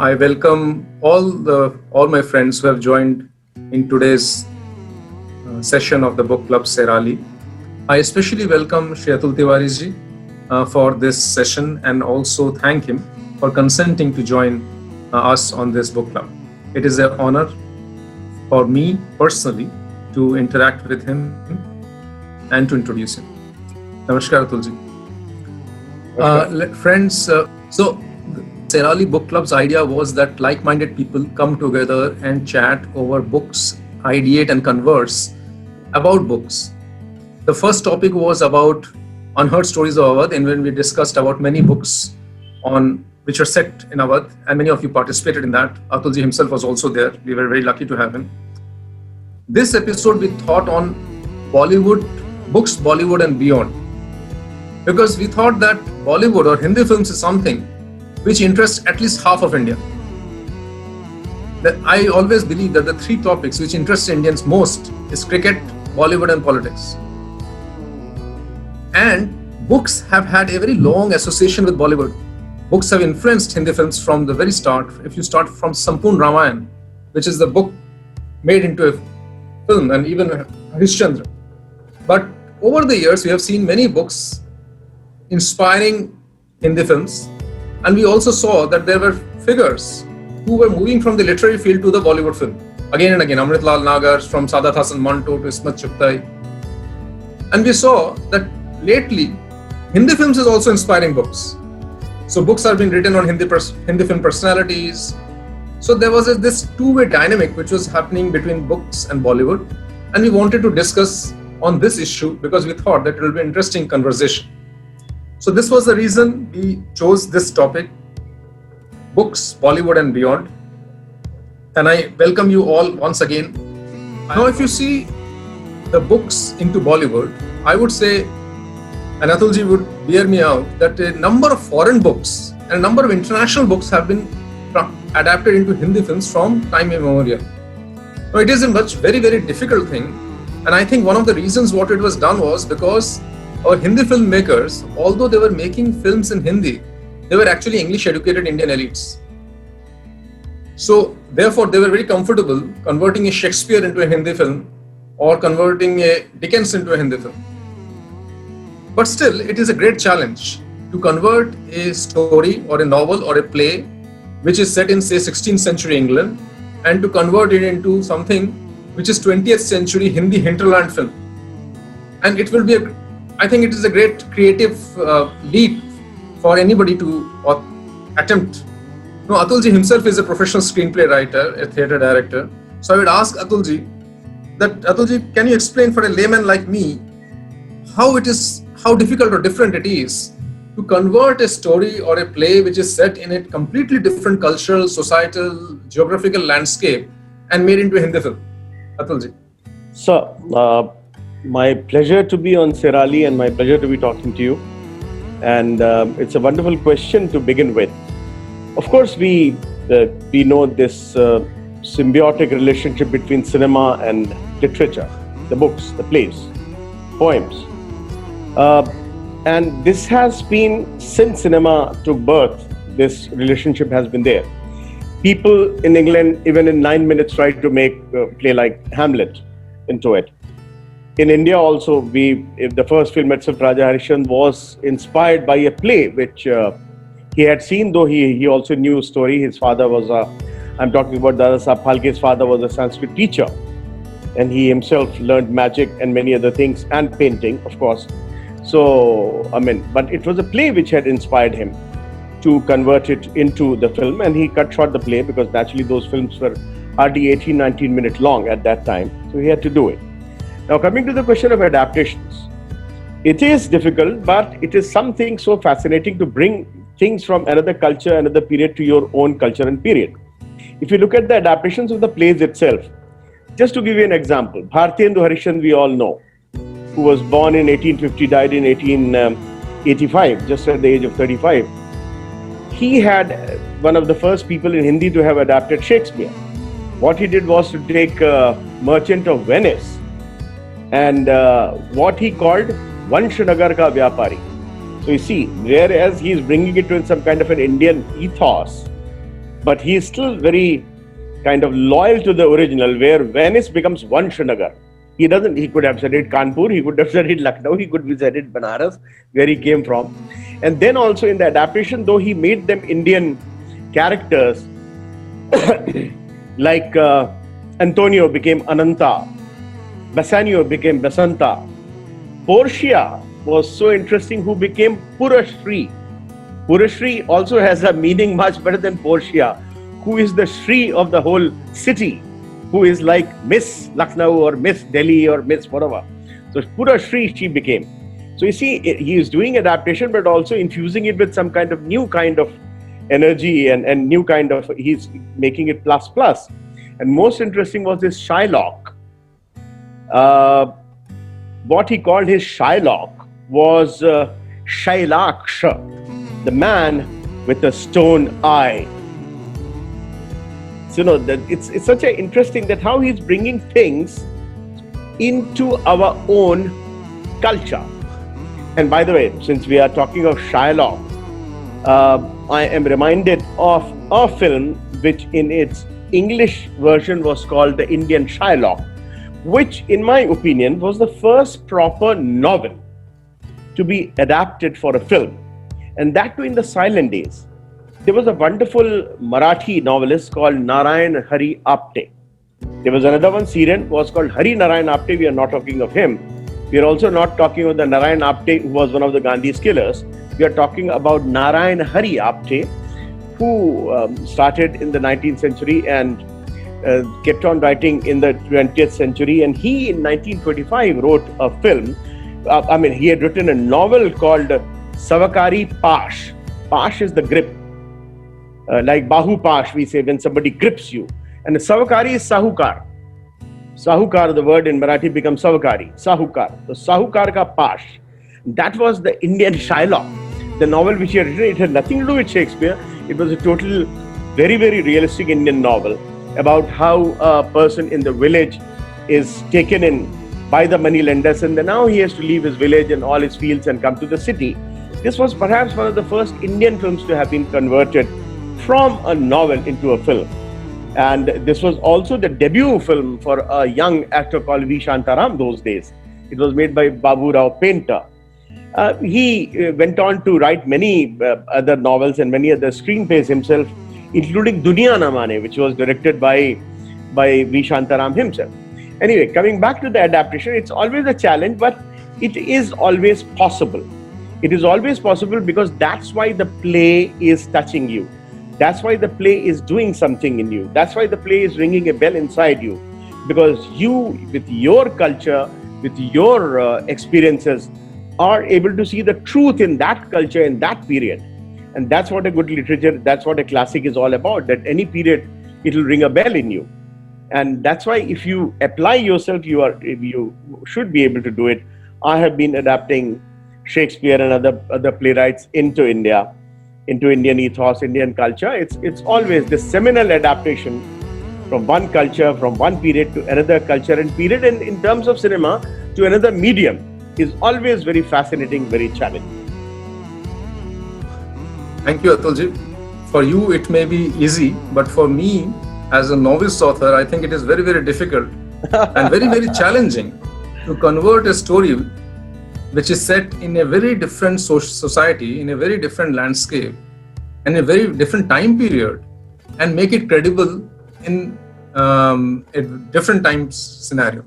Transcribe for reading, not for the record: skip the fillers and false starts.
I welcome all my friends who have joined in today's session of the book club SeRaLi. I especially welcome Shri Atul Tiwari ji for this session and also thank him for consenting to join us on this book club. It is an honor for me personally to interact with him and to introduce him. Namaskar Atul ji. Friends, so SeRaLi Book Club's idea was that like-minded people come together and chat over books, ideate and converse about books. The first topic was about unheard stories of Awadh, and when we discussed about many books which are set in Awadh, and many of you participated in that. Atul ji himself was also there. We were very lucky to have him. This episode we thought on Bollywood, Books Bollywood and Beyond, because we thought that Bollywood or Hindi films is something which interests at least half of India. I always believe that the three topics which interest Indians most is cricket, Bollywood and politics. And books have had a very long association with Bollywood. Books have influenced Hindi films from the very start. If you start from Sampurna Ramayan, which is the book made into a film, and even Harishchandra. But over the years, we have seen many books inspiring Hindi films. And we also saw that there were figures who were moving from the literary field to the Bollywood film. Again and again, Amrit Lal Nagar, from Saadat Hasan Manto to Ismat Chugtai. And we saw that lately, Hindi films is also inspiring books. So books are being written on Hindi film personalities. So there was this two-way dynamic which was happening between books and Bollywood. And we wanted to discuss on this issue because we thought that it will be an interesting conversation. So this was the reason we chose this topic, Books, Bollywood and Beyond. And I welcome you all once again. Now if you see the books into Bollywood, I would say, and Atul ji would bear me out, that a number of foreign books and a number of international books have been adapted into Hindi films from time immemorial. Now it is a very, very difficult thing. And I think one of the reasons what it was done was because our Hindi filmmakers, although they were making films in Hindi, they were actually English-educated Indian elites. So, therefore, they were very comfortable converting a Shakespeare into a Hindi film or converting a Dickens into a Hindi film. But still, it is a great challenge to convert a story or a novel or a play which is set in, say, 16th century England and to convert it into something which is 20th century Hindi hinterland film. And it will be I think it is a great creative leap for anybody to attempt. No, Atul ji himself is a professional screenplay writer, a theatre director. So I would ask Atul ji, can you explain for a layman like me how difficult or different it is to convert a story or a play which is set in a completely different cultural, societal, geographical landscape and made into a Hindi film? Atul ji. So, my pleasure to be on SeRaLi and my pleasure to be talking to you. And it's a wonderful question to begin with. Of course, we know this symbiotic relationship between cinema and literature, the books, the plays, poems. And this has been, since cinema took birth, this relationship has been there. People in England, even in 9 minutes, tried to make a play like Hamlet into it. In India also, the first film itself, Raja Harishchandra, was inspired by a play which he had seen, though he also knew a story. His father was I'm talking about Dada Saheb Phalke's father was a Sanskrit teacher. And he himself learned magic and many other things and painting, of course. So, but it was a play which had inspired him to convert it into the film. And he cut short the play because naturally those films were hardly 18, 19 minutes long at that time. So he had to do it. Now, coming to the question of adaptations, it is difficult, but it is something so fascinating to bring things from another culture, another period to your own culture and period. If you look at the adaptations of the plays itself, just to give you an example, Bhartendra Harishchandra, we all know, who was born in 1850, died in 1885, just at the age of 35. He had one of the first people in Hindi to have adapted Shakespeare. What he did was to take Merchant of Venice and what he called Vanshanagar Ka Vyapari. So you see, whereas he is bringing it to some kind of an Indian ethos, but he is still very kind of loyal to the original, where Venice becomes one Srinagar. He could have said it Kanpur, he could have said it Lucknow, he could have said it Banaras, where he came from. And then also in the adaptation, though he made them Indian characters, like Antonio became Ananta, Bassanio became Basanta. Portia was so interesting, who became Purashri. Purashri also has a meaning much better than Portia, who is the Shri of the whole city, who is like Miss Lucknow or Miss Delhi or Miss whatever. So Purashri she became. So you see, he is doing adaptation, but also infusing it with some kind of new kind of energy and new kind of, he's making it plus plus. And most interesting was this Shylock. What he called his Shylock was Shailaksha, the man with a stone eye. So, it's such an interesting that how he's bringing things into our own culture. And by the way, since we are talking of Shylock, I am reminded of a film which in its English version was called The Indian Shylock, which in my opinion was the first proper novel to be adapted for a film, and that too in the silent days. There was a wonderful Marathi novelist called Narayan Hari Apte. There was another one, Syrian, was called Hari Narayan Apte. We are not talking of him. We are also not talking of the Narayan Apte who was one of the Gandhi's killers. We are talking about Narayan Hari Apte, who started in the 19th century and kept on writing in the 20th century. And he in 1925 wrote a film. He had written a novel called Savakari Pash. Pash is the grip. Like Bahu Pash, we say when somebody grips you. And the Savakari is Sahukar. Sahukar, the word in Marathi becomes Savakari. Sahukar. So Sahukar ka Pash. That was the Indian Shylock. The novel which he had written, it had nothing to do with Shakespeare. It was a total, very, very realistic Indian novel about how a person in the village is taken in by the moneylenders, and then now he has to leave his village and all his fields and come to the city. This was perhaps one of the first Indian films to have been converted from a novel into a film. And this was also the debut film for a young actor called V. Shantaram those days. It was made by Babu Rao Painter. He went on to write many other novels and many other screenplays himself, including Duniya Na Mane, which was directed by V. Shantaram himself. Anyway, coming back to the adaptation, it's always a challenge, but it is always possible. It is always possible because that's why the play is touching you. That's why the play is doing something in you. That's why the play is ringing a bell inside you. Because you, with your culture, with your experiences, are able to see the truth in that culture, in that period. And that's what a good literature, that's what a classic is all about, that any period, it will ring a bell in you. And that's why if you apply yourself, you should be able to do it. I have been adapting Shakespeare and other playwrights into India, into Indian ethos, Indian culture. It's always this seminal adaptation from one culture, from one period to another culture and period, and in terms of cinema, to another medium, is always very fascinating, very challenging. Thank you, Atulji. For you, it may be easy, but for me, as a novice author, I think it is very, very difficult and very, very challenging to convert a story which is set in a very different society, in a very different landscape, and a very different time period, and make it credible in a different time scenario.